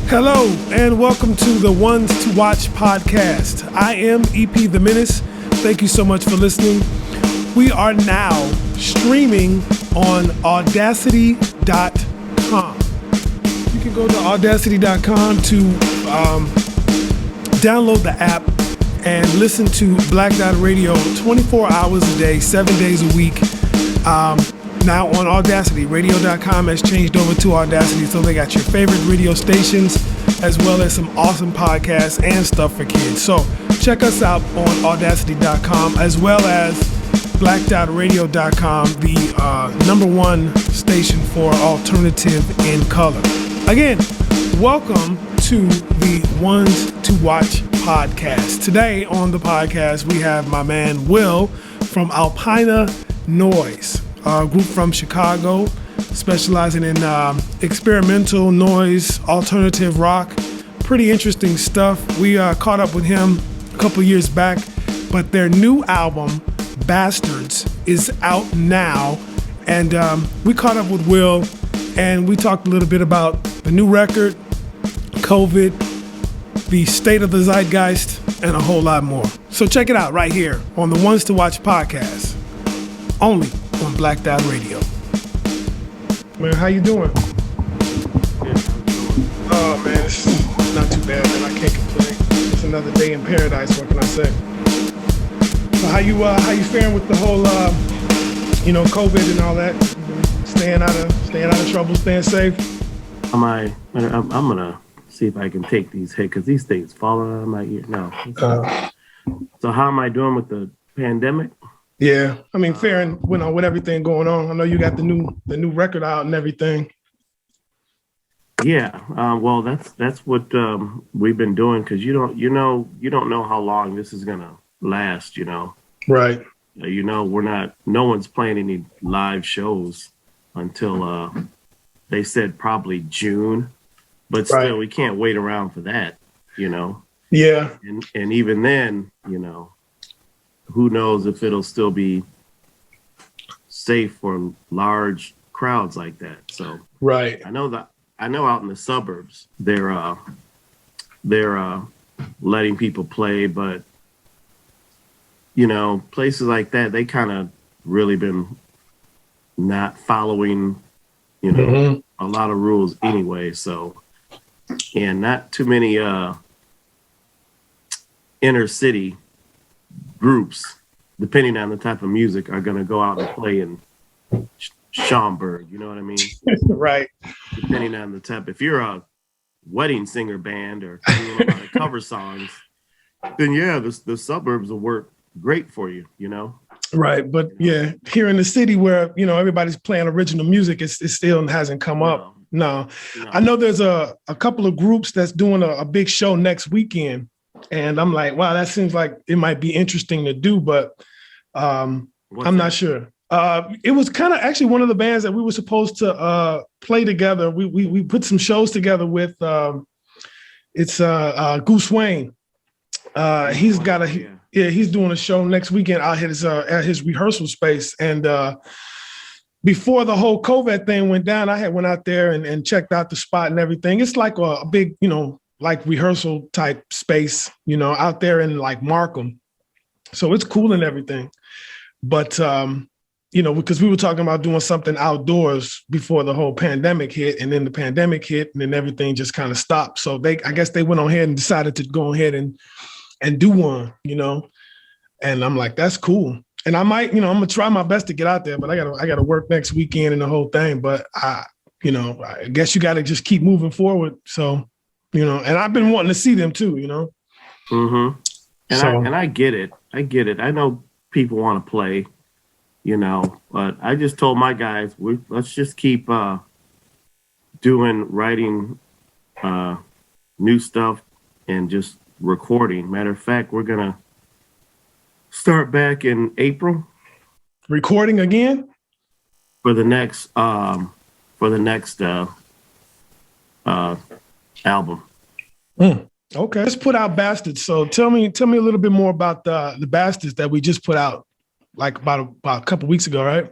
Hello and welcome to the Ones to Watch podcast. I am EP The Menace. Thank you so much for listening. We are now streaming on Audacity.com. You can go to Audacity.com to download the app and listen to Black Dot Radio 24 hours a day, 7 days a week. Now on Audacity, radio.com has changed over to Audacity, so they got your favorite radio stations as well as some awesome podcasts and stuff for kids. So check us out on Audacity.com as well as blackdotradio.com, the number one station for alternative in color. Again, welcome to the Ones to Watch podcast. Today on the podcast, we have my man Will from Alpina Noise. A group from Chicago, specializing in experimental noise, alternative rock, pretty interesting stuff. We caught up with him a couple years back, but their new album, Bastards, is out now. And we caught up with Will, and we talked a little bit about the new record, COVID, the state of the zeitgeist, and a whole lot more. So check it out right here on the Ones to Watch podcast, only on Black Dot Radio. Man, how you doing? Oh man, it's not too bad, man. I can't complain. It's another day in paradise. What can I say? So how you faring with the whole COVID and all that? Staying out of trouble, staying safe. I'm gonna see if I can take these hits because these things falling out of my ear. No. So how am I doing with the pandemic? Yeah, I mean, faring with everything going on. I know you got the new record out and everything. Yeah, well, that's what we've been doing because you don't know how long this is gonna last. Right. No one's playing any live shows until they said probably June, but still right. We can't wait around for that. Yeah. And even then, who knows if it'll still be safe for large crowds like that. So right. I know out in the suburbs they're letting people play, but places like that they kind of really been not following a lot of rules anyway. So and not too many inner city groups, depending on the type of music, are going to go out and play in Schaumburg. You know what I mean? Right. Depending on the type. If you're a wedding singer band or doing a lot of cover songs, then yeah, the suburbs will work great for you. Right. But yeah, here in the city where everybody's playing original music, it still hasn't come up. No. I know there's a couple of groups that's doing a big show next weekend. And I'm like, wow, that seems like it might be interesting to do, but I'm not sure. It was kind of actually one of the bands that we were supposed to play together. We put some shows together with. It's Goose Wayne. He's doing a show next weekend out at his rehearsal space. And before the whole COVID thing went down, I went out there and checked out the spot and everything. It's like a big, like rehearsal type space, out there in like Markham. So it's cool and everything. But, because we were talking about doing something outdoors before the whole pandemic hit, and then the pandemic hit and then everything just kind of stopped. So I guess they went on ahead and decided to go ahead and do one, and I'm like, that's cool. And I might, I'm going to try my best to get out there, but I gotta work next weekend and the whole thing. But I guess you got to just keep moving forward. So, and I've been wanting to see them too, Mm-hmm. And I get it. I know people want to play, but I just told my guys, let's just keep writing new stuff and just recording. Matter of fact, we're going to start back in April. Recording again? For the next album. Okay, let's put out Bastards. So tell me a little bit more about the Bastards that we just put out, like about a couple weeks ago, right?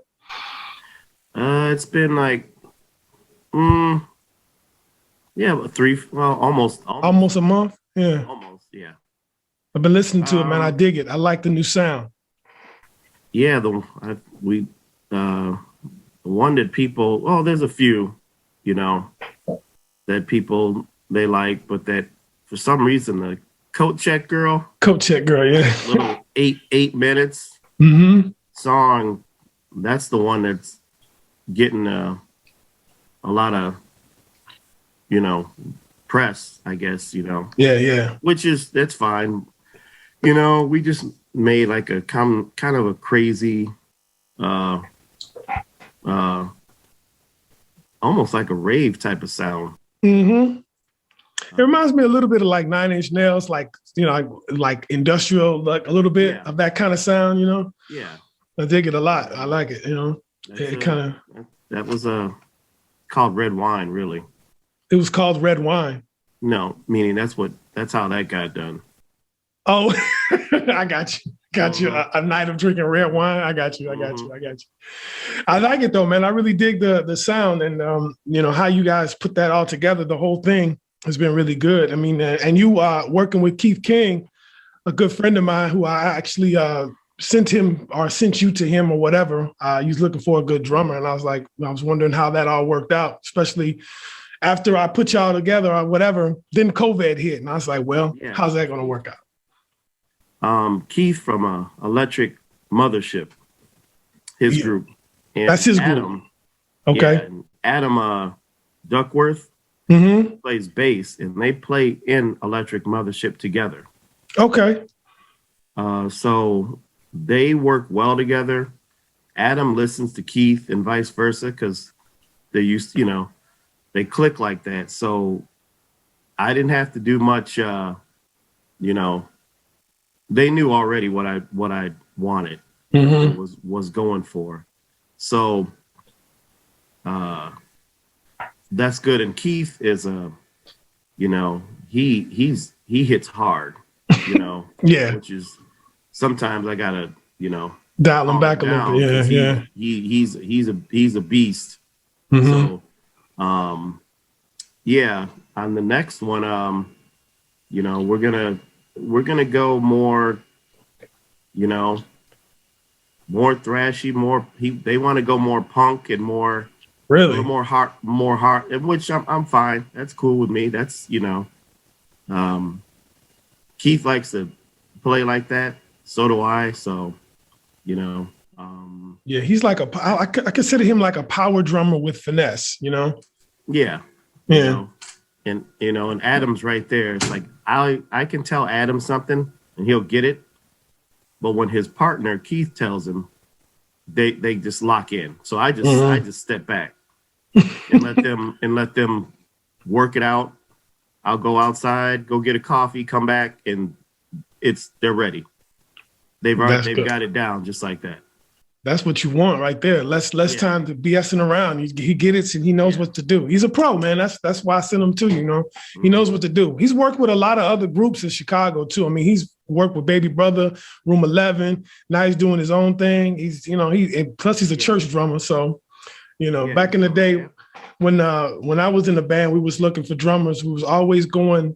It's been like Yeah, but almost, Almost a month. Yeah. almost, yeah. I've been listening to it, man. I Um, dig it. I like the new sound. yeah, the one that people, well, there's a few, you know, that people they like, but that for some reason the coat check girl, Coat check girl, yeah. that little 8 minutes Mm-hmm. song, that's the one that's getting a lot of, you know, press, I guess, Yeah, yeah. which is that's fine. We just made like a kind of a crazy, uh, uh, almost like a rave type of sound. Mm-hmm. It reminds me a little bit of like Nine Inch Nails, like like industrial, like a little bit Yeah, of that kind of sound. yeah. I dig it a lot. I like it. That's It kind of. that was called Red Wine, really. It was called Red Wine. No, meaning that's how that got done. Oh, I got you. Got you. Mhm, A night of drinking red wine. I got you. I got mhm. you. I got you. I like it though, man. I really dig the sound and how you guys put that all together. The whole thing has been really good. I mean, and you working with Keith King, a good friend of mine who I actually sent him or sent you to him or whatever. He was looking for a good drummer, and I was wondering how that all worked out, especially after I put y'all together or whatever. Then COVID hit, and I was like, well, Yeah. how's that going to work out? Keith from Electric Mothership, his Yeah, group, and that's his group. Adam. Yeah, Okay. and Adam Duckworth Mm-hmm. plays bass, and they play in Electric Mothership together. Okay. So they work well together. Adam listens to Keith and vice versa because they click like that. So I didn't have to do much. They knew already what I wanted, Mm-hmm. was going for. So that's good. And Keith is he hits hard, Yeah. which is sometimes I gotta Dial him calm him back a little bit. down Yeah. because Yeah. he's a beast. Mm-hmm. So yeah, on the next one, we're gonna go more, more thrashy, they want to go more punk and more a little Really? more hard, which I'm fine. That's cool with me. That's Keith likes to play like that. So do I. So you know, Yeah. He's like I consider him like a power drummer with finesse. yeah, you Yeah. know, and Adam's right there. It's like I can tell Adam something and he'll get it, but when his partner Keith tells him, they just lock in. So I Mhm. just step back and let them work it out. I'll go outside, go get a coffee, come back, and they're ready. That's They've good. got it down just like that. That's what you want right there. Less Yeah, time to BSing around. He get it and he knows yeah. what to do. He's a pro, man. That's why I sent him to. He knows Hmm. what to do. He's worked with a lot of other groups in Chicago too. I mean, he's worked with Baby Brother, Room 11. Now he's doing his own thing. And plus he's a Yeah, church drummer. So, yeah. back in the day Yeah. when I was in the band, we was looking for drummers. We was always going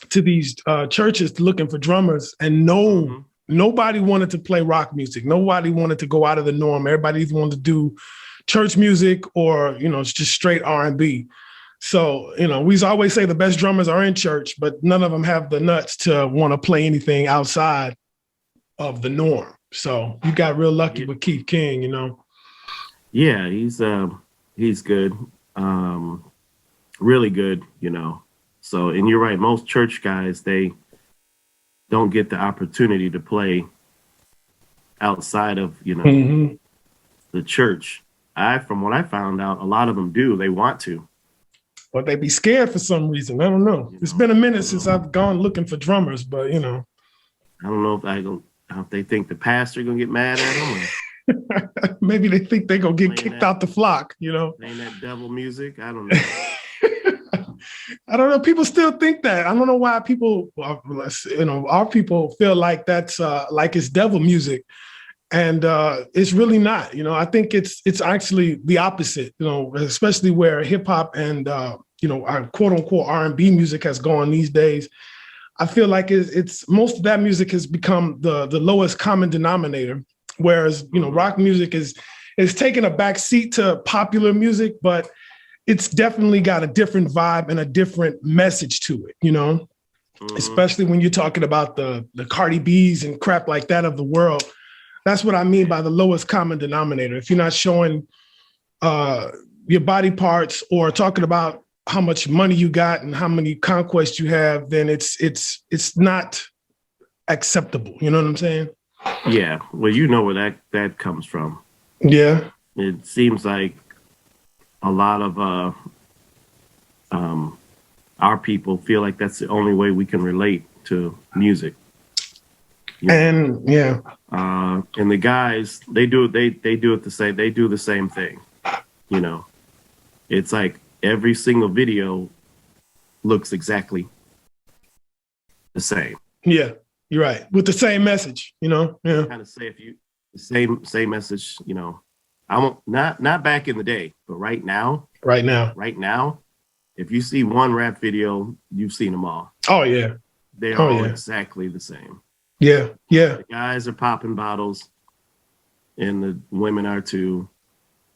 to these churches looking for drummers, and Hmm. nobody wanted to play rock music. Nobody wanted to go out of the norm. Everybody either wanted to do church music or it's just straight R&B. So we always say the best drummers are in church, but none of them have the nuts to want to play anything outside of the norm. So you got real lucky Yeah, with Keith King. yeah, he's good, really good. So, and you're right. Most church guys, they don't get the opportunity to play outside of Mm-hmm. the church. From what I found out, a lot of them do. They want to. But they be scared for some reason. I don't know. You It's know, been a I minute don't since know. I've gone looking for drummers, but I don't know if I don't. If they think the pastor gonna get mad at them or maybe they think they're gonna get playing kicked that out the flock. playing that devil music. I don't know. I don't know. People still think that. I don't know why people, our people feel like that's like it's devil music, and it's really not. I think it's actually the opposite. Especially where hip hop and our quote unquote R&B music has gone these days, I feel like it's most of that music has become the lowest common denominator, whereas rock music is taking a back seat to popular music, but it's definitely got a different vibe and a different message to it, especially when you're talking about the Cardi B's and crap like that of the world. That's what I mean by the lowest common denominator. If you're not showing your body parts or talking about how much money you got and how many conquests you have, then it's not acceptable. You know what I'm saying? Yeah. Well, you know where that comes from. Yeah. It seems like a lot of our people feel like that's the only way we can relate to music. And yeah. And the guys, they do the same thing. It's like every single video looks exactly the same. Yeah, you're right. With the same message, Yeah. Kind of say the same message, I won't not back in the day, but right now, if you see one rap video, you've seen them all. Oh yeah. They're all exactly the same. Yeah. Yeah. The guys are popping bottles and the women are too.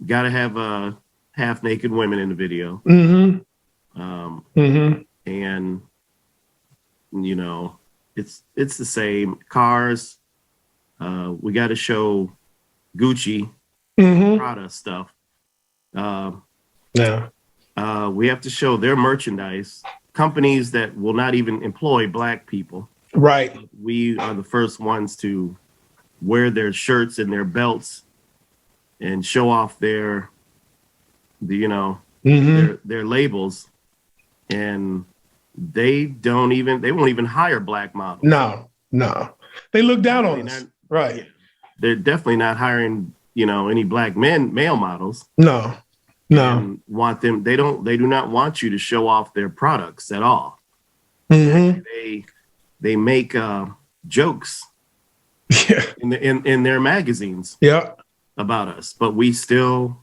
Got to have half naked women in the video. Mm-hmm. And it's the same. Cars. We got to show Gucci, Prada stuff. Yeah. We have to show their merchandise. Companies that will not even employ Black people. Right. We are the first ones to wear their shirts and their belts and show off their labels, and they won't even hire Black models. No. They look down on us. Right. Yeah. They're definitely not hiring, any Black male models. No. And they do not want you to show off their products at all. They make jokes in their magazines about us, but we still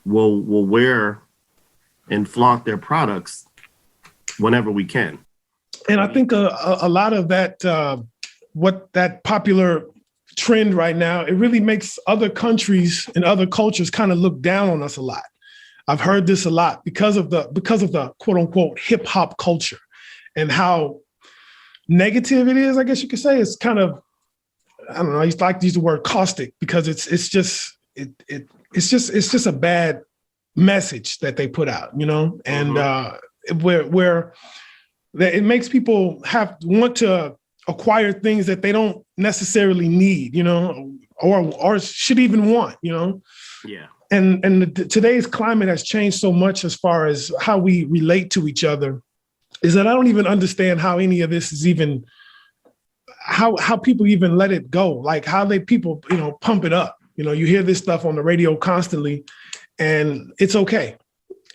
will wear and flaunt their products whenever we can. And I think a lot of that, what that popular trend right now, it really makes other countries and other cultures kind of look down on us a lot. I've heard this a lot because of the quote unquote hip hop culture and how negative it is. I guess you could say it's kind of, I don't know. I used to like to use the word caustic because it's just a bad message that they put out, and where it makes people want to acquire things that they don't necessarily need, or should even want, Yeah. And today's climate has changed so much as far as how we relate to each other, is that I don't even understand how any of this is even, how people even let it go. Like how people, pump it up. You hear this stuff on the radio constantly and it's okay.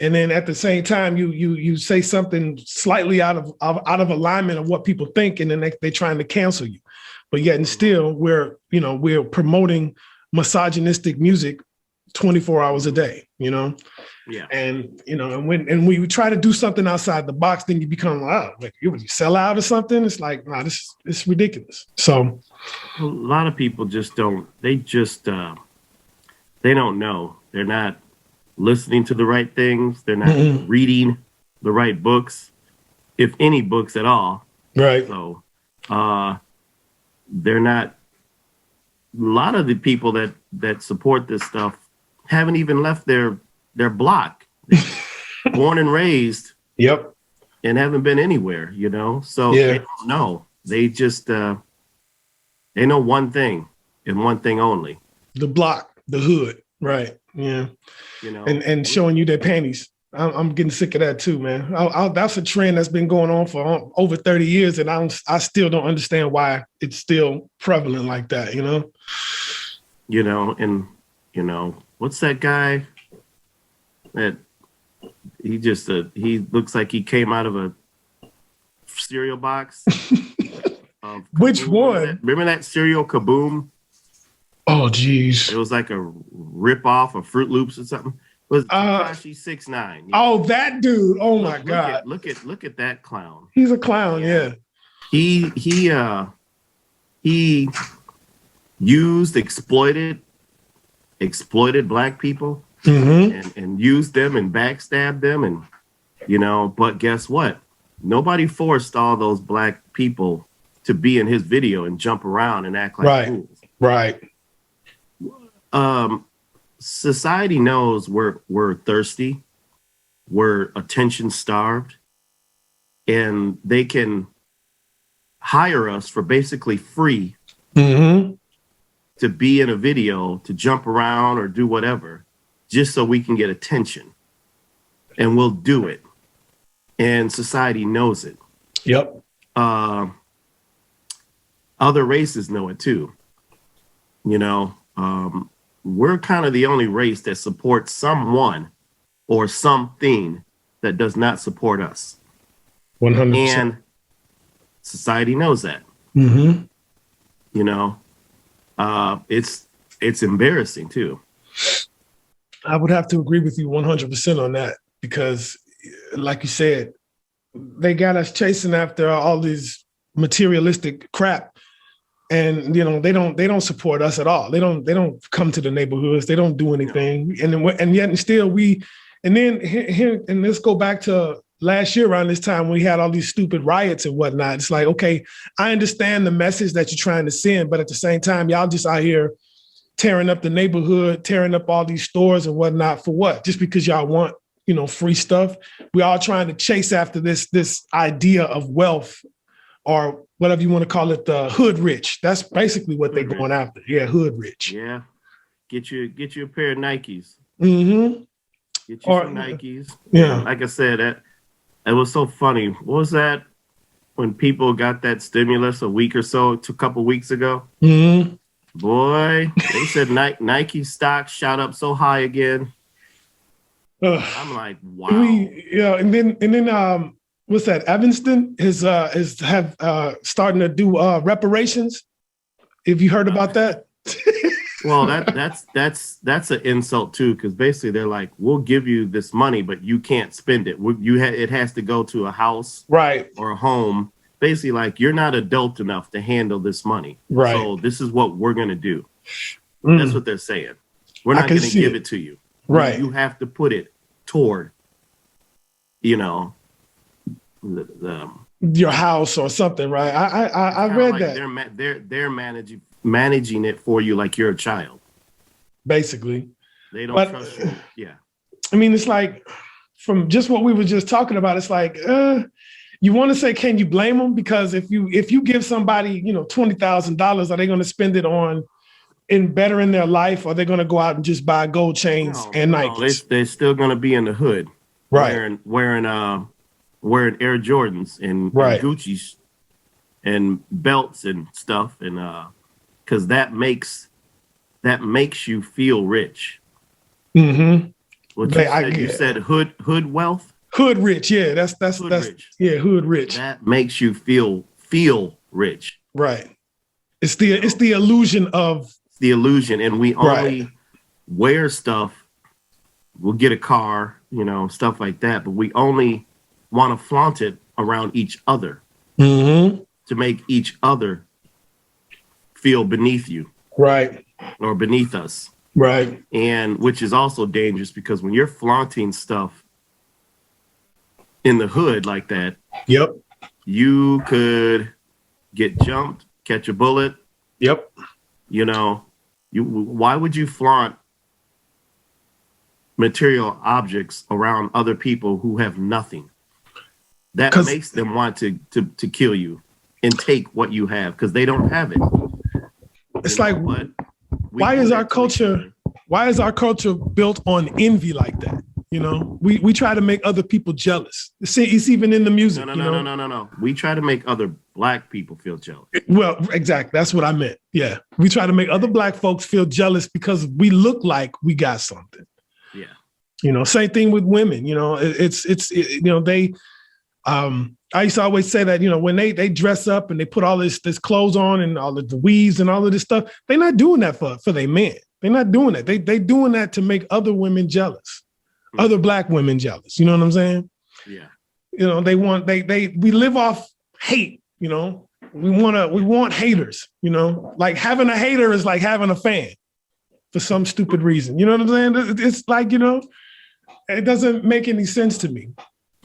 And then at the same time, you say something slightly out of alignment of what people think, and then they're trying to cancel you. But yet and still, we're promoting misogynistic music 24 hours a day, Yeah. And and when we try to do something outside the box, then you become like you sell out or something. It's like, nah, it's ridiculous. So a lot of people just don't. They don't know. They're not listening to the right things. They're not reading the right books, if any books at all. Right. So they're not. A lot of the people that support this stuff haven't even left their block. Born and raised. Yep. And haven't been anywhere, So they don't know. They just they know one thing and one thing only. The block, the hood. Right. Yeah. And showing you their panties. I'm getting sick of that too, man. That's a trend that's been going on for over 30 years, and I still don't understand why it's still prevalent like that. What's that guy that he looks like he came out of a cereal box? Which one? Remember that cereal Kaboom? Oh, geez. It was like a rip off of Fruit Loops or something. Was Tekashi 6ix9ine? Yeah. Oh, that dude! Oh my God! Look at that clown. He's a clown. Yeah. He used exploited black people and used them and backstabbed them, and but guess what? Nobody forced all those black people to be in his video and jump around and act like fools. Right. Society knows we're thirsty, we're attention starved, and they can hire us for basically free to be in a video, to jump around or do whatever, just so we can get attention. And we'll do it. And society knows it. Yep. Other races know it too. We're kind of the only race that supports someone or something that does not support us. 100%. And society knows that. It's embarrassing too. I would have to agree with you 100% on that, because like you said, they got us chasing after all these materialistic crap. And they don't support us at all. They don't come to the neighborhoods. They don't do anything. And yet still and let's go back to last year around this time when we had all these stupid riots and whatnot. It's like, okay, I understand the message that you're trying to send, but at the same time, y'all just out here tearing up the neighborhood, tearing up all these stores and whatnot for what? Just because y'all want, free stuff. We're all trying to chase after this idea of wealth, or whatever you want to call it, the hood rich. That's basically what they're going after. Yeah, hood rich. Yeah. Get you a pair of Nikes. Mm-hmm. Get you some Nikes. Yeah. Like I said, it was so funny. What was that when people got that stimulus a couple weeks ago? Mm-hmm. Boy, they said Nike stock shot up so high again. I'm like, wow. And then what's that? Evanston is starting to do reparations. Have you heard about that? Well, that's an insult too, because basically they're like, we'll give you this money, but you can't spend it. It has to go to a house, right, or a home. Basically, like, you're not adult enough to handle this money, right? So this is what we're gonna do. That's what they're saying. We're not gonna give it to you, right? You have to put it toward, your house or something, right? I read like that they're managing it for you like you're a child. Basically, they don't trust you. Yeah, I mean, it's like, from just what we were just talking about, it's like, you want to say, can you blame them? Because if you give somebody, $20,000, are they going to spend it on in bettering their life, or are they going to go out and just buy gold chains and Nikes? They're still going to be in the hood, right? Wearing Air Jordans and Gucci's and belts and stuff, and because that makes you feel rich. Mm-hmm. You said hood wealth. Hood rich, yeah. That's rich. Yeah, hood rich. That makes you feel rich. Right. It's the illusion of the illusion, and we only wear stuff. We'll get a car, stuff like that, but we only want to flaunt it around each other to make each other feel beneath you, right, or beneath us, right, and which is also dangerous, because when you're flaunting stuff in the hood like that, yep, you could get jumped, catch a bullet. Yep. Why would you flaunt material objects around other people who have nothing? That makes them want to kill you and take what you have, because they don't have it. It's like, why is our culture built on envy like that? We try to make other people jealous. See, it's even in the music. No. We try to make other black people feel jealous. Well, exactly. That's what I meant. Yeah. We try to make other black folks feel jealous because we look like we got something. Yeah. Same thing with women. I used to always say that, when they dress up and they put all this clothes on and all of the weaves and all of this stuff, they're not doing that for their men. They're not doing that. They doing that to make other women jealous. other Black women jealous. You know what I'm saying? Yeah. You know, we live off hate, you know. We want haters, you know. Like having a hater is like having a fan for some stupid reason. You know what I'm saying? It's like, you know, it doesn't make any sense to me.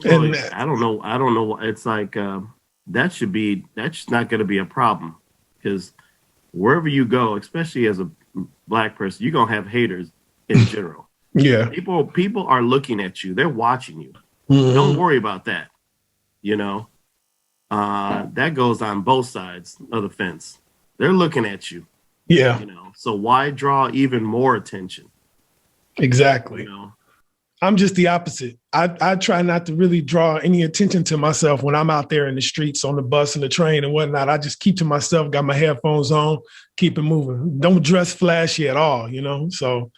Well, And I don't know. It's like that's not going to be a problem, because wherever you go, especially as a Black person, you're gonna have haters in general. yeah, People are looking at you. They're watching you. mm-hmm. Don't worry about that. You know, that goes on both sides of the fence. They're looking at you. Yeah. You know, so why draw even more attention? Exactly. You know, I'm just the opposite. I try not to really draw any attention to myself when I'm out there in the streets, on the bus and the train and whatnot. I just keep to myself, got my headphones on, keep it moving. Don't dress flashy at all, you know? So,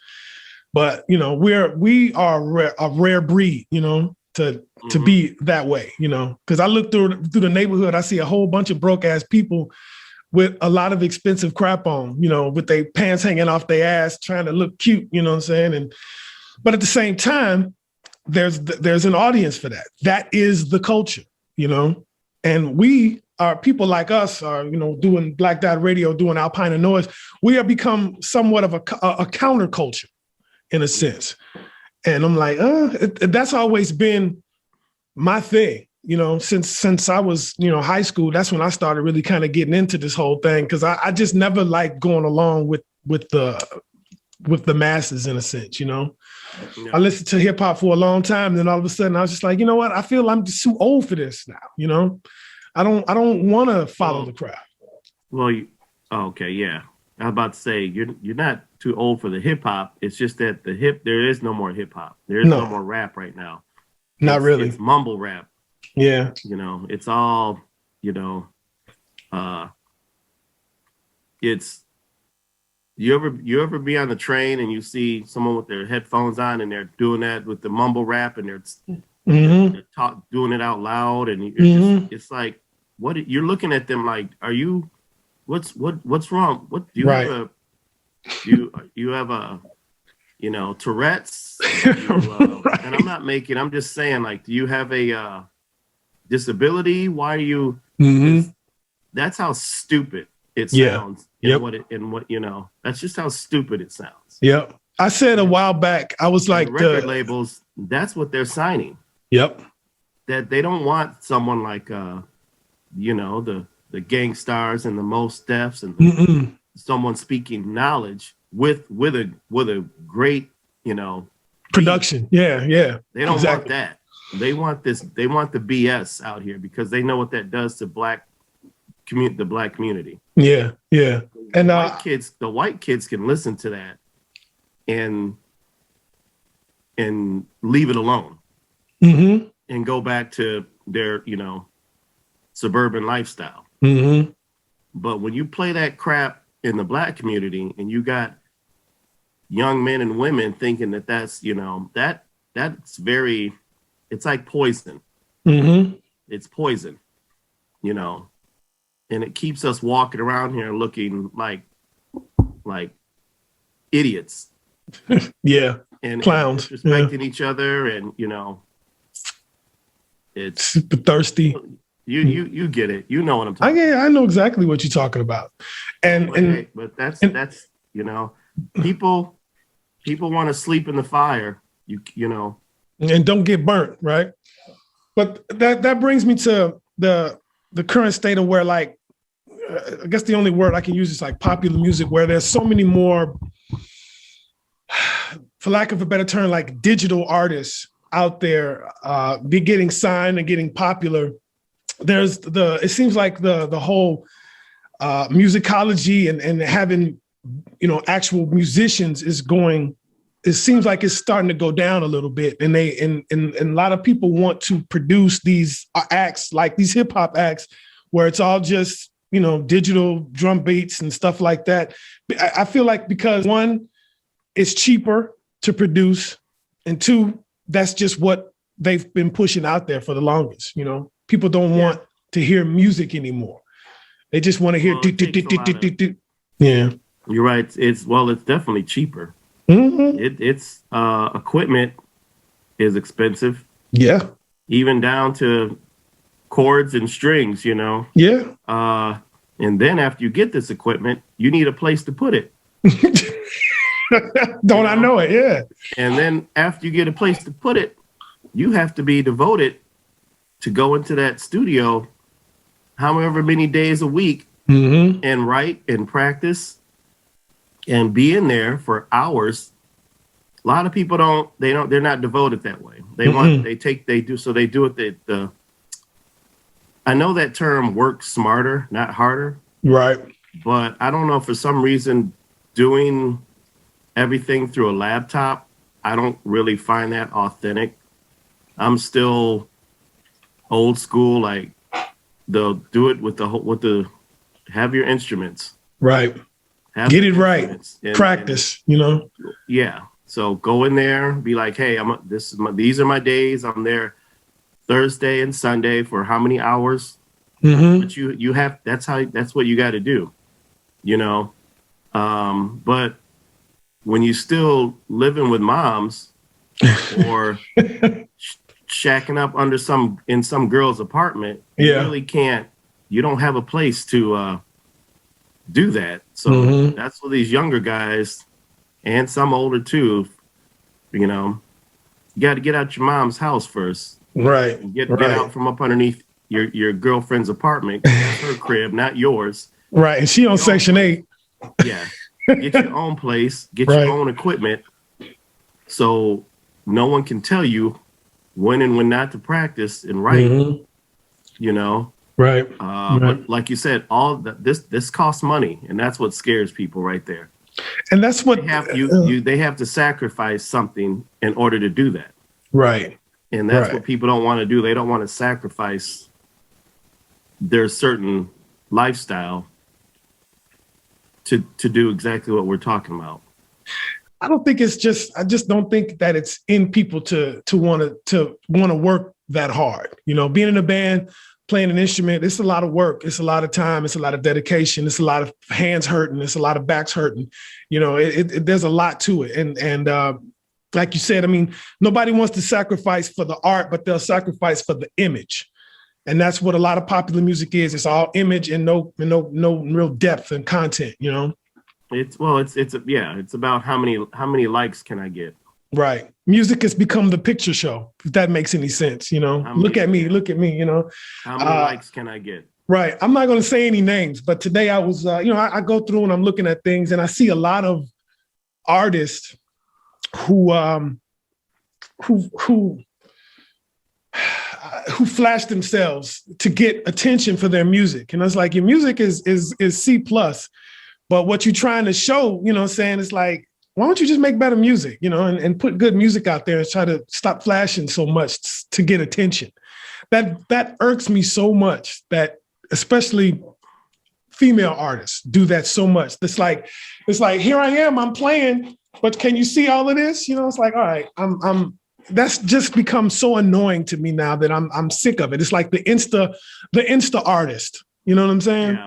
but, you know, we are a rare breed, you know, to be that way, you know? Because I look through the neighborhood, I see a whole bunch of broke ass people with a lot of expensive crap on, you know, with their pants hanging off their ass, trying to look cute, you know what I'm saying? But at the same time, there's an audience for that. That is the culture, you know? And we are, people like us are, you know, doing Black Dot Radio, doing Alpina Noise. We have become somewhat of a counterculture in a sense. And I'm like, that's always been my thing, you know, since I was, you know, high school. That's when I started really kind of getting into this whole thing, because I just never liked going along with the masses in a sense, you know. Yeah. I listened to hip hop for a long time, and then all of a sudden I was just like, you know what? I feel I'm just too old for this now, you know. I don't want to follow the crowd. Well, okay, yeah. I was about to say you're not too old for the hip hop. It's just that there is no more hip hop. There is no more rap right now. Not really. It's mumble rap. Yeah. You know, it's all, you know, it's, you ever be on the train and you see someone with their headphones on and they're doing that with the mumble rap and they're doing it out loud, and it's like, what, you're looking at them like, what's wrong? What do you have you have a, you know, Tourette's? And I'm just saying, like, do you have a disability? Why are you? That's how stupid it sounds. Yep. What you know, that's just how stupid it sounds. Yep. I said a while back, I was like, record labels, that's what they're signing. Yep. That they don't want someone like you know, the gang stars and the Mos Defs and someone speaking knowledge with a great, you know, production. Yeah. They don't want that. They want this. They want the BS out here because they know what that does to the Black community. Yeah. And the white kids can listen to that and leave it alone and go back to their, you know, suburban lifestyle. But when you play that crap in the Black community and you got young men and women thinking that's, you know, that's very, it's like poison. It's poison, you know, and it keeps us walking around here looking like idiots. And clowns, and disrespecting each other, and, you know, it's super thirsty. You get it. You know what I'm talking about. I know exactly what you're talking about. But that's you know, people want to sleep in the fire, you know, and don't get burnt, right? But that brings me to the current state of where, like, I guess the only word I can use is like popular music, where there's so many more, for lack of a better term, like digital artists out there be getting signed and getting popular. It seems like the whole musicology and having, you know, actual musicians it seems like it's starting to go down a little bit, and a lot of people want to produce these acts, like these hip hop acts, where it's all just, you know, digital drum beats and stuff like that. I feel like because, one, it's cheaper to produce, and two, that's just what they've been pushing out there for the longest. You know, people don't want to hear music anymore; they just want to hear. Yeah, you're right. It's definitely cheaper. It's equipment is expensive. Yeah. Even down to cords and strings, you know. Yeah. And then after you get this equipment, you need a place to put it. Don't I know it? Yeah. And then after you get a place to put it, you have to be devoted to go into that studio however many days a week and write and practice and be in there for hours. A lot of people they're not devoted that way. They do it. I know that term work smarter, not harder. Right. But I don't know, for some reason, doing everything through a laptop, I don't really find that authentic. I'm still old school, like they'll do it with the have your instruments. Right. Get it right. Practice, you know. Yeah. So go in there, be like, hey, these are my days. I'm there Thursday and Sunday for how many hours? But you have that's what you got to do, you know. But when you still living with moms or shacking up in some girl's apartment, you really can't. You don't have a place to do that. So that's what these younger guys and some older too, you know, you got to get out your mom's house first. Right. Get out from up underneath your girlfriend's apartment. That's her crib, not yours. Right. And she on Section 8. Yeah. Get your own place, get your own equipment, so no one can tell you when and when not to practice and write, you know? Right. But like you said, all this costs money, and that's what scares people right there. And that's what they have to sacrifice something in order to do that. Right. And that's what people don't want to do. They don't want to sacrifice their certain lifestyle to do exactly what we're talking about. I just don't think that it's in people to want to work that hard. You know, being in a band, playing an instrument, it's a lot of work. It's a lot of time. It's a lot of dedication. It's a lot of hands hurting. It's a lot of backs hurting. You know, there's a lot to it. And like you said, I mean, nobody wants to sacrifice for the art, but they'll sacrifice for the image. And that's what a lot of popular music is. It's all image and no real depth and content, you know? It's about how many likes can I get? Right. Music has become the picture show, if that makes any sense, you know? Look at me, you know? How many likes can I get? Right. I'm not going to say any names, but today I was, I go through and I'm looking at things and I see a lot of artists who flash themselves to get attention for their music. And it's like, your music is C+, but what you're trying to show, you know what I'm saying, it's like, why don't you just make better music, you know, and put good music out there and try to stop flashing so much to get attention. That irks me so much, that especially female artists do that so much. It's like, here I am, I'm playing, but can you see all of this? You know, it's like, all right, that's just become so annoying to me now that I'm sick of it. It's like the Insta artist. You know what I'm saying?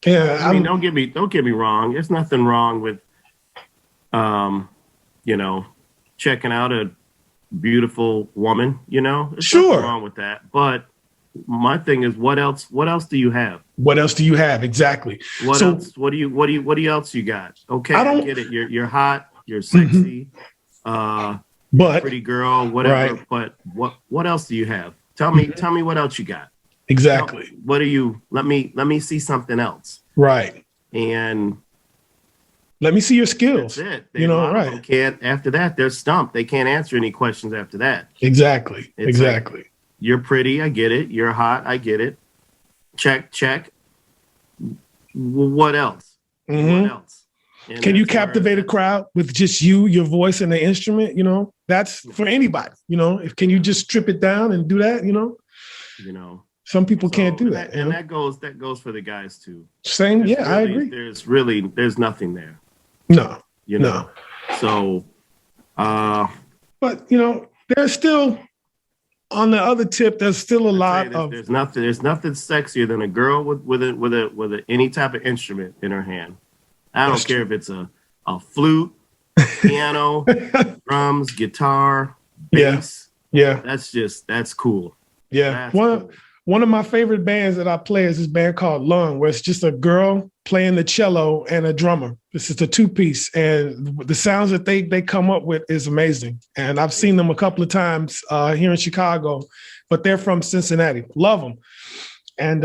Yeah. I mean, don't get me wrong. There's nothing wrong with, checking out a beautiful woman. You know, there's nothing wrong with that. But my thing is, what else do you have? What else do you have? Exactly. What else? What else you got? Okay, I get it. You're hot. You're sexy. But pretty girl, whatever. Right. But what else do you have? Tell me what else you got. Exactly. What are you? Let me see something else. Right. And let me see your skills. That's it. Right. Can't, after that, they're stumped. They can't answer any questions after that. Exactly. Exactly. Like, you're pretty. I get it. You're hot. I get it. Check. What else? What else? And can you captivate a crowd with just your voice and the instrument? You know, that's for anybody. You know, can you just strip it down and do that? You know, some people can't do that. And that goes for the guys too. Same. I agree. There's nothing there. No. No. So, but there's still, on the other tip, there's still a lot of. There's nothing sexier than a girl with any type of instrument in her hand. I don't care if it's a flute, piano, drums, guitar, bass, Yeah. That's cool. Yeah. That's cool. One of my favorite bands that I play is this band called Lung, where it's just a girl playing the cello and a drummer. This is a two-piece, and the sounds that they come up with is amazing. And I've seen them a couple of times here in Chicago, but they're from Cincinnati. Love them. And,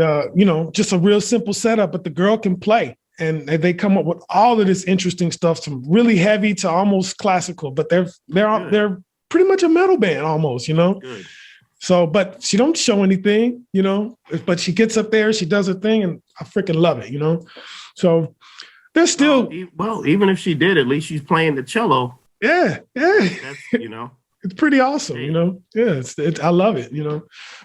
just a real simple setup, but the girl can play. And they come up with all of this interesting stuff, from really heavy to almost classical, but they're pretty much a metal band almost, Good. So, but she don't show anything, but she gets up there, she does her thing, and I freaking love it, So there's still. Well, even if she did, at least she's playing the cello. Yeah. That's, It's pretty awesome, Yeah, I love it,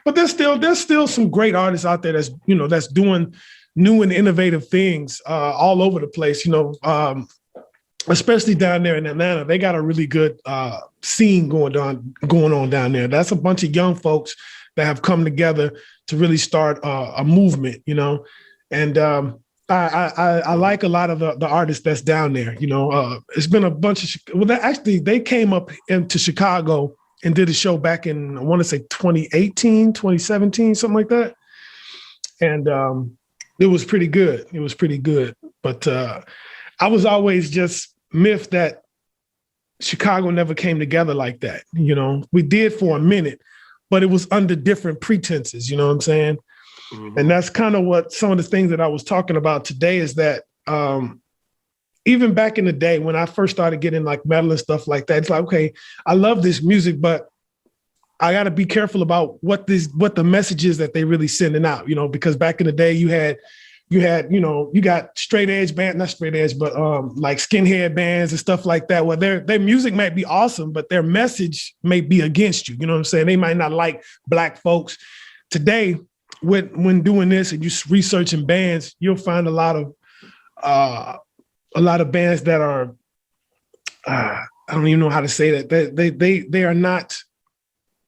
But there's still some great artists out there that's doing new and innovative things all over the place, especially down there in Atlanta. They got a really good scene going on down there. That's a bunch of young folks that have come together to really start a movement, And I like a lot of the artists that's down there. It's been a bunch of they came up into Chicago and did a show back in, I want to say 2018, 2017, something like that. And it was pretty good. But I was always just miffed that Chicago never came together like that. We did for a minute, but it was under different pretenses. You know what I'm saying? Mm-hmm. And that's kind of what some of the things that I was talking about today is that even back in the day when I first started getting like metal and stuff like that, it's like, okay, I love this music, but I got to be careful about what the message is that they really sending out, because back in the day you got straight edge band, not straight edge, but like skinhead bands and stuff like that, where their music might be awesome, but their message may be against you. You know what I'm saying? They might not like Black folks. Today, when doing this and you researching bands, you'll find a lot of bands that are, I don't even know how to say that. They are not.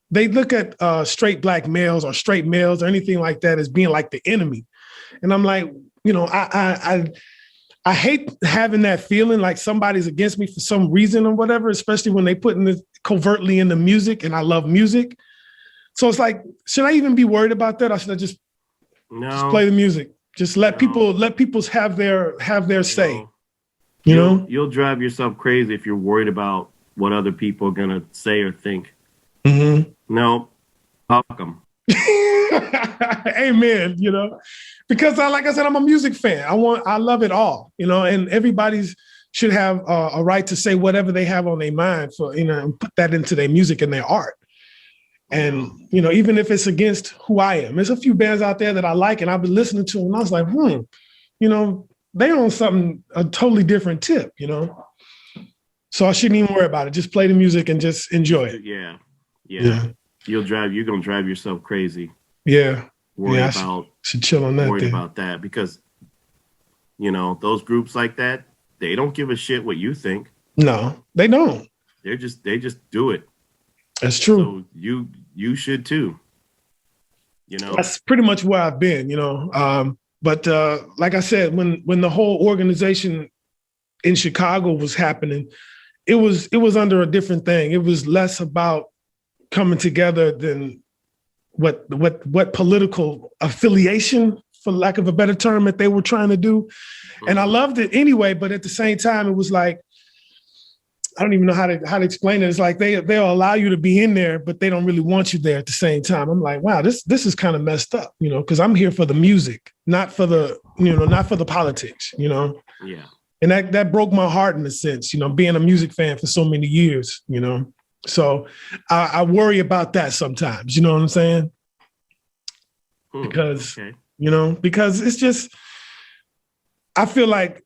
They look at straight Black males or straight males or anything like that as being like the enemy. And I'm like, I hate having that feeling like somebody's against me for some reason or whatever, especially when they put it covertly in the music, and I love music. So it's like, should I even be worried about that? Or should I just play the music? Just let people have their say. You'll drive yourself crazy if you're worried about what other people are gonna say or think. Mm-hmm. No, fuck them. Amen. Because like I said, I'm a music fan. I love it all. And everybody's should have a right to say whatever they have on their mind for and put that into their music and their art. And even if it's against who I am, there's a few bands out there that I like, and I've been listening to them, and I was like, they on something a totally different tip. So I shouldn't even worry about it. Just play the music and just enjoy it. Yeah. You're gonna drive yourself crazy. Yeah. Should chill on that. Worried about that because those groups like that, they don't give a shit what you think. No, they don't. They just do it. That's true. So you should too. That's pretty much where I've been. But like I said, when the whole organization in Chicago was happening, it was under a different thing. It was less about coming together than what political affiliation, for lack of a better term, that they were trying to do. And I loved it anyway, but at the same time, it was like, I don't even know how to explain it. It's like they'll allow you to be in there, but they don't really want you there at the same time. I'm like, wow, this is kind of messed up, because I'm here for the music, not for the politics, Yeah. And that broke my heart in a sense, being a music fan for so many years, So I worry about that sometimes, you know what I'm saying? Because, because it's just, I feel like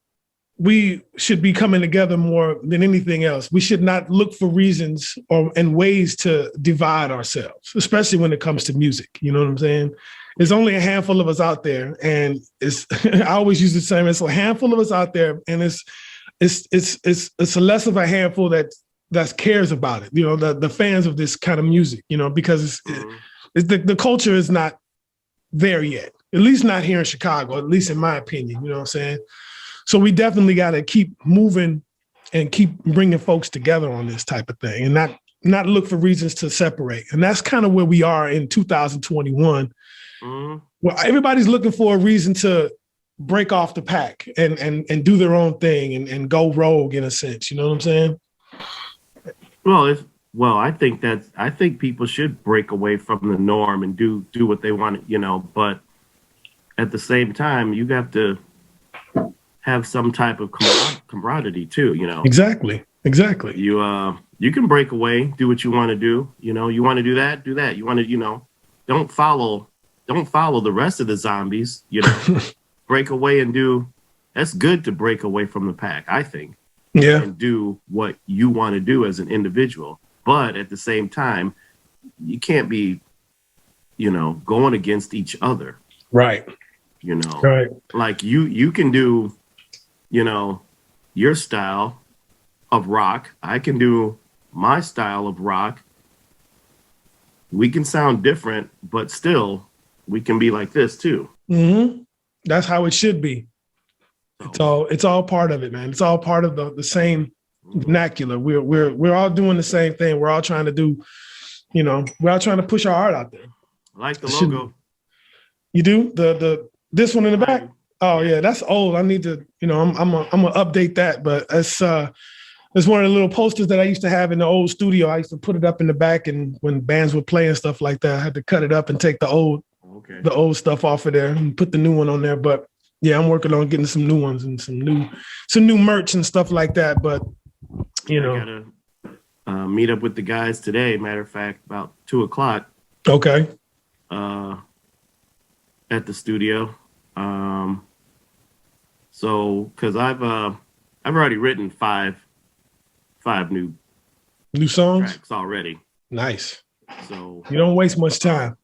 we should be coming together more than anything else. We should not look for reasons and ways to divide ourselves, especially when it comes to music. You know what I'm saying? There's only a handful of us out there, and I always use the same. It's a handful of us out there, and it's a less of a handful that cares about it. The fans of this kind of music. Because the culture is not there yet. At least not here in Chicago. At least in my opinion. You know what I'm saying? So we definitely got to keep moving and keep bringing folks together on this type of thing, and not look for reasons to separate. And that's kind of where we are in 2021. Well, everybody's looking for a reason to break off the pack and do their own thing and go rogue in a sense. You know what I'm saying? Well, I think people should break away from the norm and do what they want, but at the same time, you have to have some type of camaraderie too, Exactly. You can break away, do what you want to do. You want to do that, do that. You want to, don't follow the rest of the zombies, break away and do. That's good to break away from the pack, I think. Yeah. And do what you want to do as an individual. But at the same time, you can't be, going against each other. Right. Right. Like you can do, your style of rock. I can do my style of rock. We can sound different, but still we can be like this too. Mm-hmm. That's how it should be. It's all part of it, man. It's all part of the same vernacular. We're all doing the same thing. We're all trying to do, we're all trying to push our art out there. I like the logo. You do? This one in the back? Oh yeah, that's old. I need to, I'm gonna update that. But it's one of the little posters that I used to have in the old studio. I used to put it up in the back, and when bands would play and stuff like that, I had to cut it up and take the old stuff off of there and put the new one on there. But yeah, I'm working on getting some new ones and some new merch and stuff like that. But I gotta meet up with the guys today. Matter of fact, about 2:00. Okay. At the studio. So because I've already written five new songs tracks already. Nice. So you don't waste much time.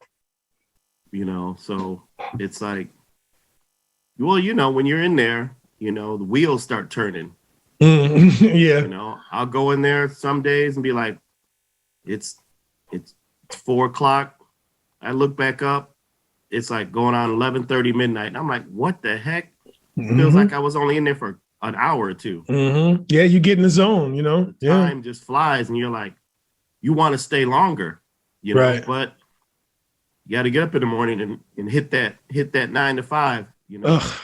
So it's like, well, when you're in there, the wheels start turning. Yeah. I'll go in there some days and be like, it's 4:00. I look back up. It's like going on 11:30 midnight. And I'm like, what the heck? Feels like I was only in there for an hour or two. Mm-hmm. Yeah, you get in the zone, The time just flies, and you're like, you want to stay longer, right. But you got to get up in the morning and hit that 9 to 5, Ugh.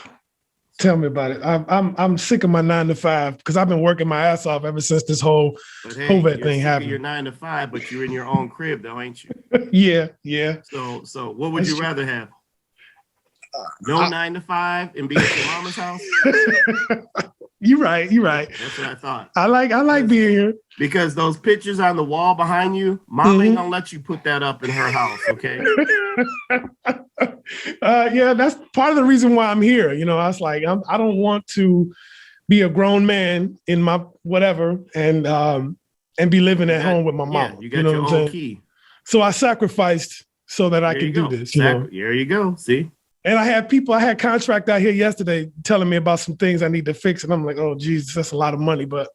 Tell me about it. I'm sick of my 9 to 5 because I've been working my ass off ever since this whole COVID thing happened. You're 9 to 5, but you're in your own crib, though, ain't you? Yeah. So what would you rather have? No 9 to 5 and be at your mama's house? You're right. That's what I thought. I like being here. Because those pictures on the wall behind you, mom ain't gonna let you put that up in her house, okay? Yeah, that's part of the reason why I'm here. I was like, I don't want to be a grown man in my whatever and be living at home with my mom. You got your own key. So I sacrificed so that I can do this. There you go. See? And I had contract out here yesterday telling me about some things I need to fix. And I'm like, oh, Jesus, that's a lot of money. But,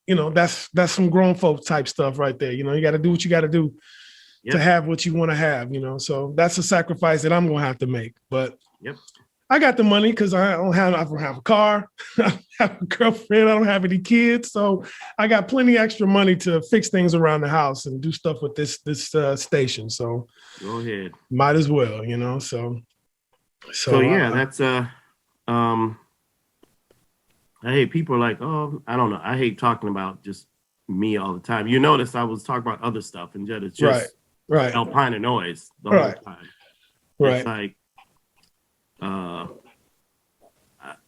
that's some grown folk type stuff right there. You got to do what you got to do to have what you want to have, So that's a sacrifice that I'm going to have to make. But I got the money because I don't have a car. I don't have a girlfriend. I don't have any kids. So I got plenty extra money to fix things around the house and do stuff with this station. So go ahead. Might as well, So yeah, that's I hate people are like, oh, I don't know. I hate talking about just me all the time. You notice I was talking about other stuff, and it's just right. Alpina Noise the whole time. Right. It's like, I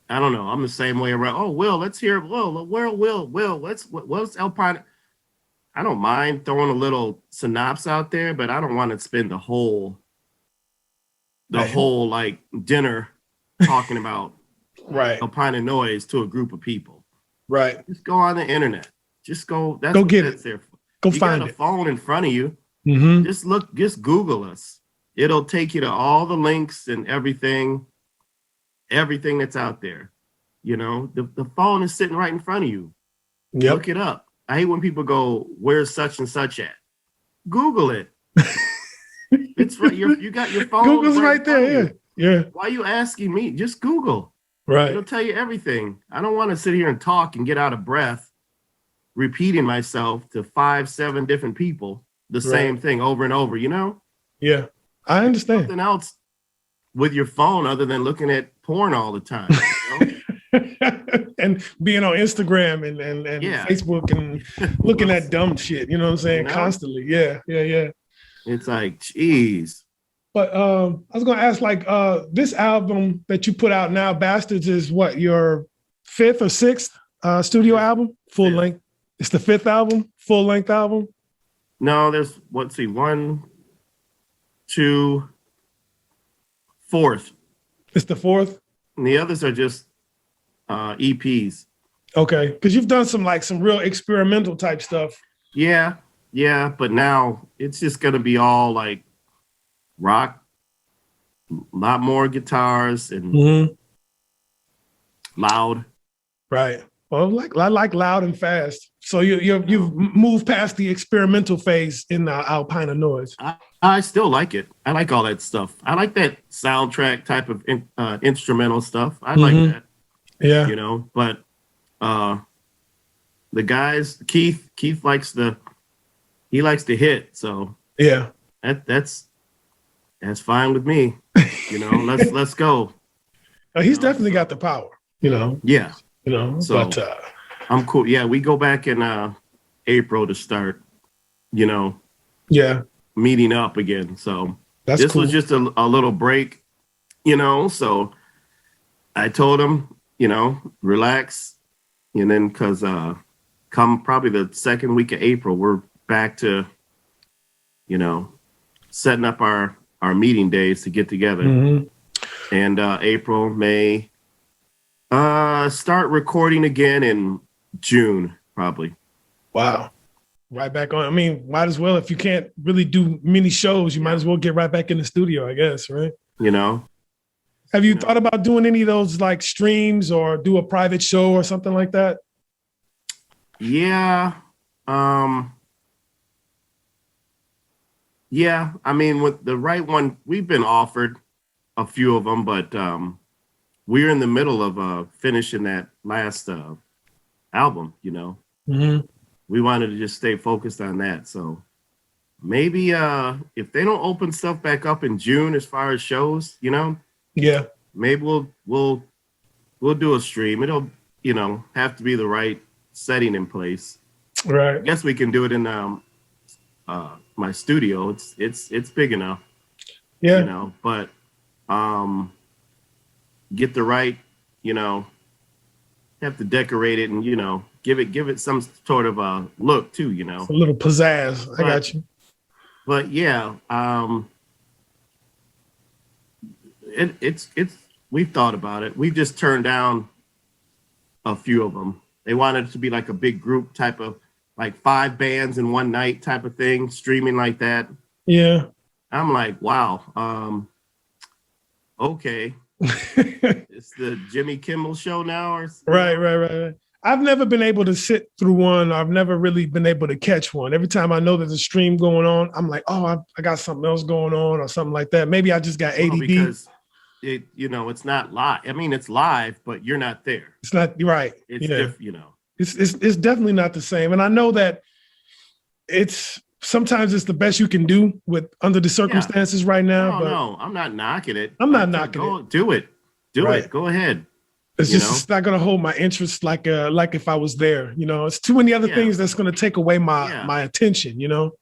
don't know. I'm the same way around. Oh, Will, let's hear. Will, what's Alpina? I don't mind throwing a little synopsis out there, but I don't want to spend the whole like dinner talking about Alpina Noise to a group of people. Right. Just go on the internet. Just go. That's go what get that's it. There for. Go you find got a it. phone in front of you. Mm-hmm. Just Google us. It'll take you to all the links and everything that's out there. The phone is sitting right in front of you. Yep. Look it up. I hate when people go, where's such and such at? Google it. It's right. You got your phone. Google's right there. Yeah. Why are you asking me? Just Google. Right. It'll tell you everything. I don't want to sit here and talk and get out of breath. repeating myself to 5, 7 different people, the same thing over and over, you know? Yeah, I understand. Something else with your phone other than looking at porn all the time, you know? And being on Instagram and Facebook and looking at dumb shit, you know what I'm saying? You know? Constantly. Yeah. It's like, geez. But I was gonna ask, like, this album that you put out now, Bastards, is what, your 5th or 6th studio album? Full length. It's the 5th album, full length album? No, there's, let's see, 1, 2, 4th. It's the 4th? And the others are just EPs. Okay, because you've done some real experimental type stuff. Yeah, but now it's just gonna be all like rock, a lot more guitars and loud. Right. Well, I like loud and fast. So you've moved past the experimental phase in Alpina Noise. I still like it. I like all that stuff. I like that soundtrack type of instrumental stuff. I like that. Yeah. You know, but the guys, Keith likes to hit. So yeah, that's fine with me. You know, let's go. He's definitely got the power. You know. Yeah. You know. So, but I'm cool. Yeah, we go back in April to start. You know. Yeah. Meeting up again. So this cool. Was just a little break. You know. So I told him, you know, relax, and then because come probably the 2nd week of April, we're back to, you know, setting up our meeting days to get together. And April, May, start recording again in June, probably. Wow. Right back on. I mean, might as well, if you can't really do many shows, you might as well get right back in the studio, I guess, right? You know. Have you thought about doing any of those like streams or do a private show or something like that? Yeah. Yeah. I mean, with the right one, we've been offered a few of them, but we're in the middle of finishing that last album, you know. We wanted to just stay focused on that. So maybe if they don't open stuff back up in June as far as shows, you know. Yeah. Maybe we'll do a stream. It'll, you know, have to be the right setting in place. Right. I guess we can do it in my studio. It's big enough. Yeah. You know, but get the right, you know, have to decorate it and, you know, give it some sort of a look too, you know. A little pizzazz. I got you. But yeah, it's we've thought about it. We've just turned down a few of them. They wanted it to be like a big group type of, like 5 bands in one night type of thing, streaming like that. Yeah. I'm like, wow. Okay. It's the Jimmy Kimmel show now, or right. I've never been able to sit through one. I've never really been able to catch one. Every time I know there's a stream going on, I'm like, oh, I got something else going on or something like that. Maybe I just got ADD. Because it, you know, it's not live. I mean, it's live, but you're not there. It's not right. It's you know, it's definitely not the same. And I know that sometimes it's the best you can do with under the circumstances right now. No, I'm not knocking it. I'm not knocking it. Do it. Go ahead. It's just not going to hold my interest like if I was there. You know, it's too many other things that's going to take away my attention. You know,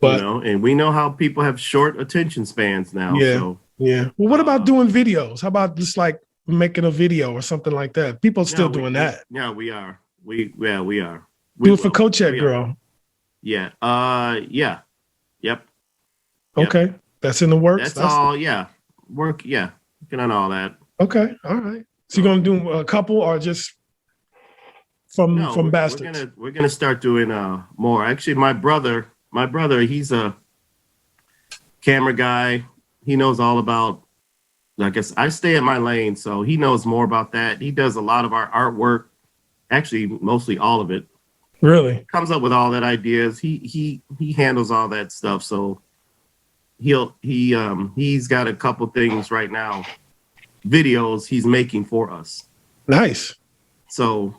but you know, and we know how people have short attention spans now. Yeah, so. Yeah. Well, what about doing videos? How about just like making a video or something like that? People are still doing that. Yeah, we are. We are. Do it for Cocheck Girl. Yeah. Yeah. Yep. Okay. That's in the works. That's all. Yeah. Work. Yeah. Working on all that. Okay. All right. So you're gonna do a couple or just from Bastards? We're gonna start doing more. Actually, my brother, he's a camera guy. He knows all about. I guess I stay in my lane, so he knows more about that. He does a lot of our artwork. Actually, mostly all of it. Really? Comes up with all that ideas. He handles all that stuff. So he's got a couple things right now, videos he's making for us. Nice. So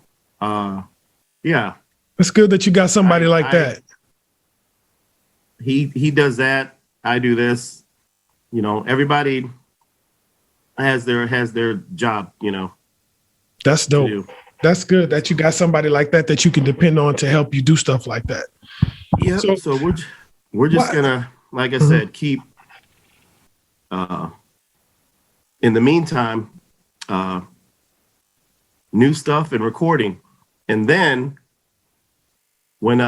yeah, It's good that you got somebody like that. He does that. I do this. You know, everybody has their job, you know. That's dope. That's good that you got somebody like that you can depend on to help you do stuff like that. Yeah. So we're just gonna, like I said, keep in the meantime, new stuff and recording. And then when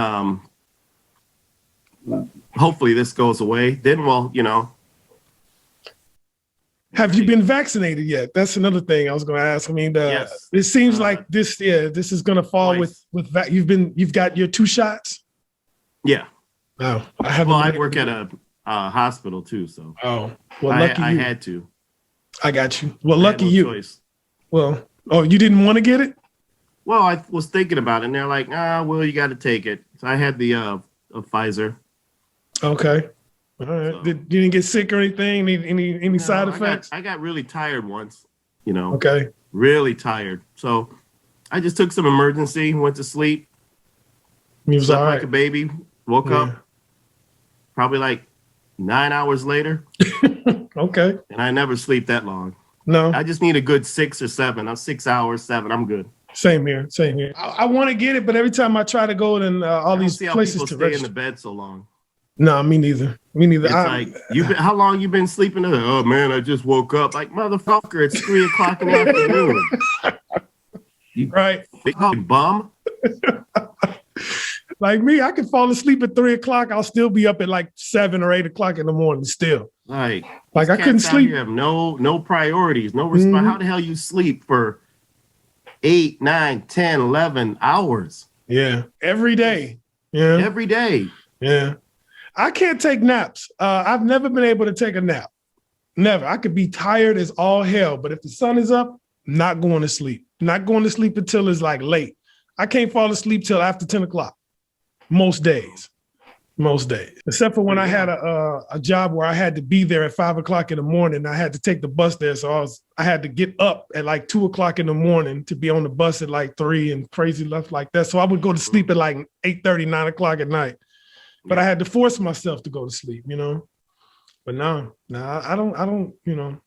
hopefully this goes away, then we'll, you know. Have you been vaccinated yet? That's another thing I was going to ask. I mean, yes. It seems like this is going to fall twice. with you've got your 2 shots. Yeah. Oh, I haven't. Well, I work at a hospital too, so. Oh, well, lucky you. I had to. I got you. Well, lucky you. Choice. Well, you didn't want to get it? Well, I was thinking about it, and they're like, well, you got to take it. So I had the Pfizer. Okay. All right. So, you didn't get sick or anything? Any side effects? I got really tired once, you know. Okay. Really tired. So I just took some emergency, went to sleep. He was slept all right. like a baby, woke up probably like 9 hours later. Okay. And I never sleep that long. No. I just need a good 6 or 7. I'm 6 hours, 7. I'm good. Same here. I want to get it, but every time I try to go in all these places to stay in the bed so long. No, me neither. It's like how long you been sleeping? Oh man, I just woke up. Like motherfucker, it's 3 o'clock in the afternoon. You right, big bum. Like me, I can fall asleep at 3 o'clock. I'll still be up at like 7 or 8 o'clock in the morning. Still, like I couldn't sleep. You have no priorities, no response. Mm-hmm. How the hell you sleep for 8, 9, 10, 11 hours? Yeah, every day. Yeah, every day. Yeah. I can't take naps. I've never been able to take a nap. Never. I could be tired as all hell, but if the sun is up, not going to sleep. Not going to sleep until it's like late. I can't fall asleep till after 10 o'clock. Most days. Except for when I had a job where I had to be there at 5 o'clock in the morning. I had to take the bus there. So I had to get up at like 2 o'clock in the morning to be on the bus at like 3 and crazy stuff like that. So I would go to sleep at like 8:30, 9 o'clock at night. But I had to force myself to go to sleep, you know. But no, I don't, you know.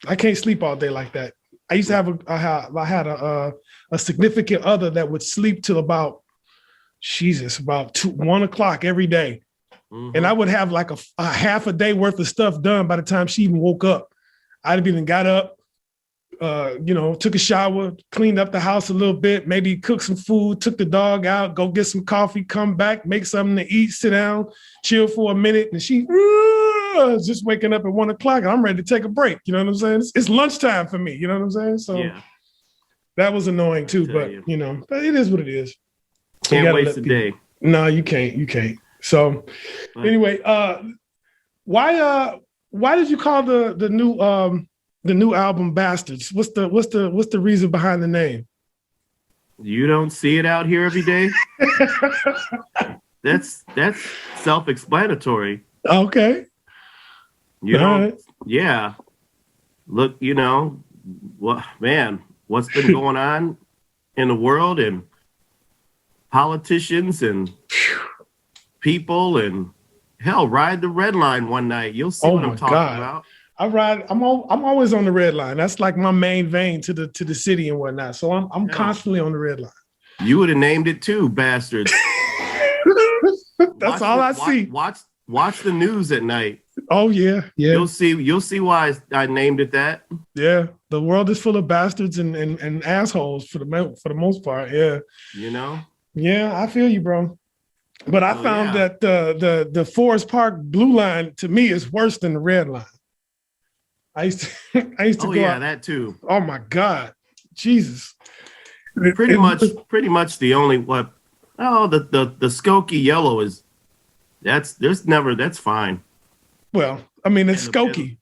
I can't sleep all day like that. I used to have I had a significant other that would sleep till about 1 o'clock every day, and I would have like a half a day worth of stuff done by the time she even woke up. I'd even got up, you know, took a shower, cleaned up the house a little bit, maybe cooked some food, took the dog out, go get some coffee, come back, make something to eat, sit down, chill for a minute. And she just waking up at 1 o'clock and I'm ready to take a break. You know what I'm saying? It's lunchtime for me. You know what I'm saying? So that was annoying too, but you know, but it is what it is. Can't waste a day. No, you can't. So anyway, why did you call the new album Bastards? What's the reason behind the name? You don't see it out here every day. That's self-explanatory. Okay. You don't. Yeah. Look, you know, what's been going on in the world and politicians and people and hell, ride the red line one night. You'll see what I'm talking about. I'm always on the red line. That's like my main vein to the city and whatnot. So I'm constantly on the red line. You would have named it too, Bastards. That's all I see. Watch the news at night. Oh yeah. You'll see why I named it that. Yeah, the world is full of bastards and assholes for the most part. Yeah. You know. Yeah, I feel you, bro. But I found that the Forest Park blue line to me is worse than the red line. I used to go out. That too. Oh my God. Jesus. Pretty much the only the Skokie yellow is that's fine. Well, I mean it's Skokie.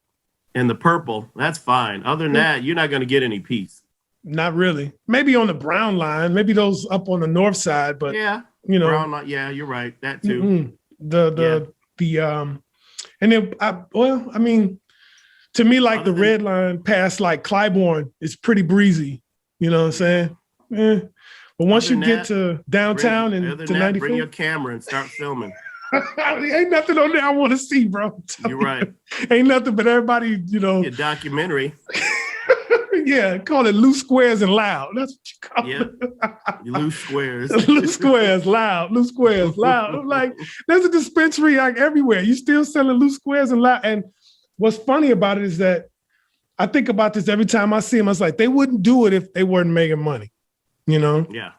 And the purple, that's fine. Other than that, you're not gonna get any peace. Not really. Maybe on the brown line, maybe those up on the north side, but you know, brown line, you're right. That too. And then I mean, to me, like the red line past like Clybourne is pretty breezy. You know what I'm saying? But once Other you than get that, to downtown other and than to that, bring your 95th, camera and start filming. ain't nothing on there I want to see, bro. You're right. Ain't nothing but everybody, you know. Your documentary. Yeah, call it loose squares and loud. That's what you call Yep. Loose squares. it. Loose squares, loud. Loose squares, loud. I'm like, there's a dispensary like everywhere. You still selling loose squares and loud. And what's funny about it is that I think about this every time I see them. I was like, they wouldn't do it if they weren't making money, you know? Yeah.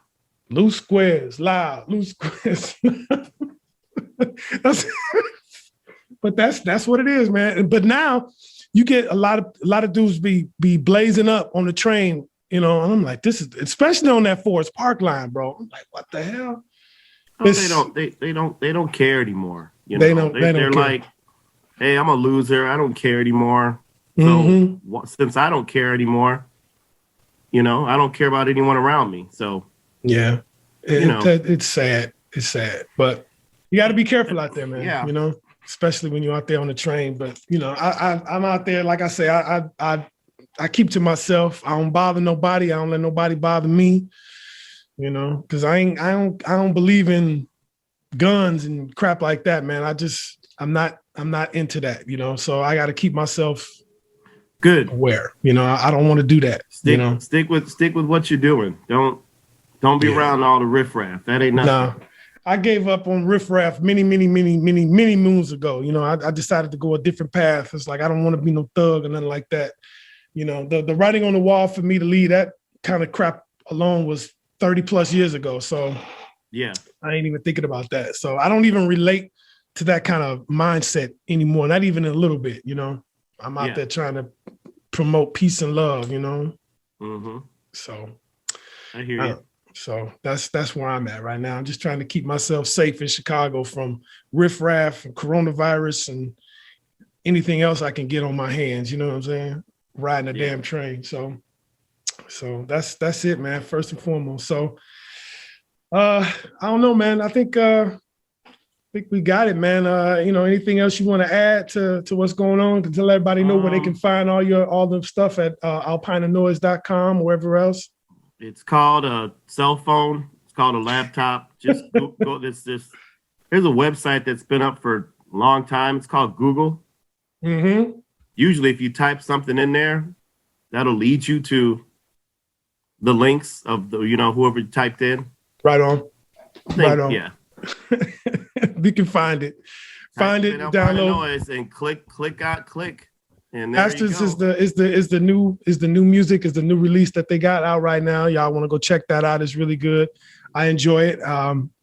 Loose squares, loud, loose squares. But that's what it is, man. But now you get a lot of dudes be blazing up on the train, you know, and I'm like, this is especially on that Forest Park line, bro. I'm like, what the hell? Oh, they don't care anymore. You know, they don't they're care. like, hey, I'm a loser. I don't care anymore. So since I don't care anymore, you know, I don't care about anyone around me. So yeah, know. It's sad. It's sad, but you got to be careful out there, man. Yeah. You know, especially when you're out there on the train. But you know, I'm out there. Like I say, I keep to myself. I don't bother nobody. I don't let nobody bother me. You know, because I don't believe in guns and crap like that, man. I'm not into that. You know, so I got to keep myself good aware. You know, I don't want to do that. Stick with what you're doing. Don't be around all the riffraff. That ain't nothing. No. I gave up on riffraff many moons ago. You know, I decided to go a different path. It's like I don't want to be no thug or nothing like that. You know, the writing on the wall for me to leave that kind of crap alone was 30 plus years ago. So yeah, I ain't even thinking about that. So I don't even relate to that kind of mindset anymore. Not even a little bit, you know. I'm out there trying to promote peace and love, you know. Mm-hmm. So I hear you. So that's where I'm at right now. I'm just trying to keep myself safe in Chicago from riffraff and coronavirus and anything else I can get on my hands. You know what I'm saying? Riding a damn train. So that's it, man. First and foremost. So I don't know, man. I think we got it, man. You know, anything else you want to add to what's going on? To let everybody know where they can find all the stuff at alpinanoise.com or wherever else. It's called a cell phone. It's called a laptop. Just go this. There's a website that's been up for a long time. It's called Google. Mm-hmm. Usually, if you type something in there, that'll lead you to the links of the whoever you typed in. Right on. Right on. Yeah. We can find it. Find it. Download. Noise and click. And Bastards is the new music, is the new release that they got out right now. Y'all want to go check that out. It's really good. I enjoy it.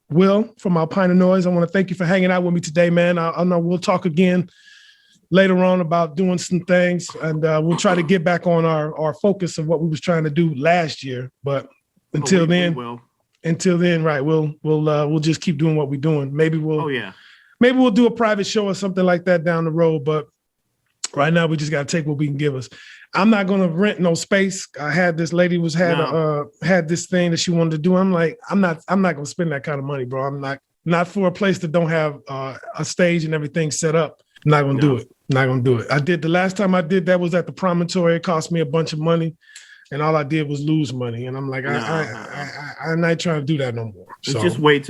Will from Alpina Noise, I want to thank you for hanging out with me today, man. I know we'll talk again later on about doing some things, and we'll try to get back on our focus of what we was trying to do last year. But until then, right, we'll just keep doing what we're doing. Maybe we'll do a private show or something like that down the road, but right now we just got to take what we can give us. I'm not going to rent no space. I had this lady had this thing that she wanted to do. I'm like, I'm not going to spend that kind of money, bro. I'm not for a place that don't have a stage and everything set up. I'm not going to do it. Not going to do it. The last time I did that was at the Promontory. It cost me a bunch of money, and all I did was lose money. And I'm like, I'm not trying to do that no more. So let's wait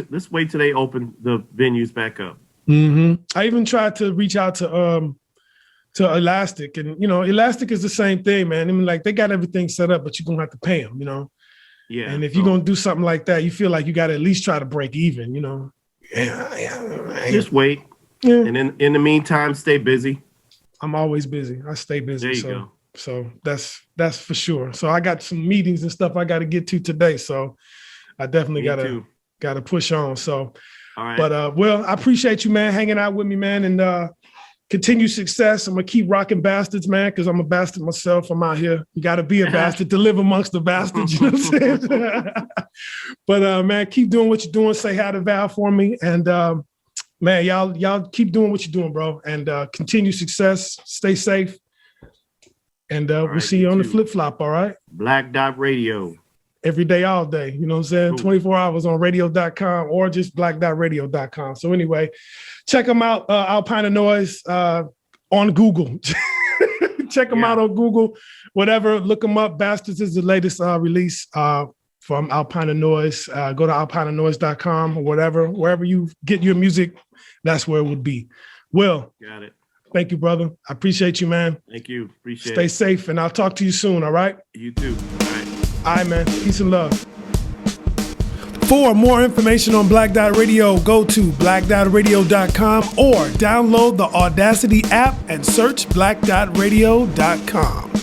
till they open the venues back up. Mm-hmm. I even tried to reach out to Elastic, and Elastic is the same thing, man. I mean, like, they got everything set up, but you're gonna have to pay them, Yeah. And if you're gonna do something like that, you feel like you got to at least try to break even, Just wait. Yeah. And in the meantime, stay busy. I'm always busy. I stay busy. There you go. So that's for sure. So I got some meetings and stuff I got to get to today. So I definitely got to push on. So, all right. But Will, I appreciate you, man, hanging out with me, man, and continue success. I'm gonna keep rocking Bastards, man, because I'm a bastard myself. I'm out here. You got to be a bastard to live amongst the bastards. You know what I'm saying? But man, keep doing what you're doing. Say hi to Val for me, and man, y'all keep doing what you're doing, bro, and continue success. Stay safe, and we'll see you on the flip flop. All right. Black Dot Radio. Every day, all day. You know what I'm saying? Cool. 24 hours on radio.com or just black.radio.com. So anyway, check them out, Alpina Noise, on Google. Check them out on Google. Whatever, look them up. Bastards is the latest release. from Alpina Noise. Go to alpinanoise.com or wherever you get your music, that's where it would be. Will. Got it. Thank you, brother. I appreciate you, man. Thank you. Appreciate it. Stay safe, and I'll talk to you soon, all right? You too. All right. All right, man. Peace and love. For more information on Black Dot Radio, go to blackdotradio.com or download the Audacity app and search blackdotradio.com.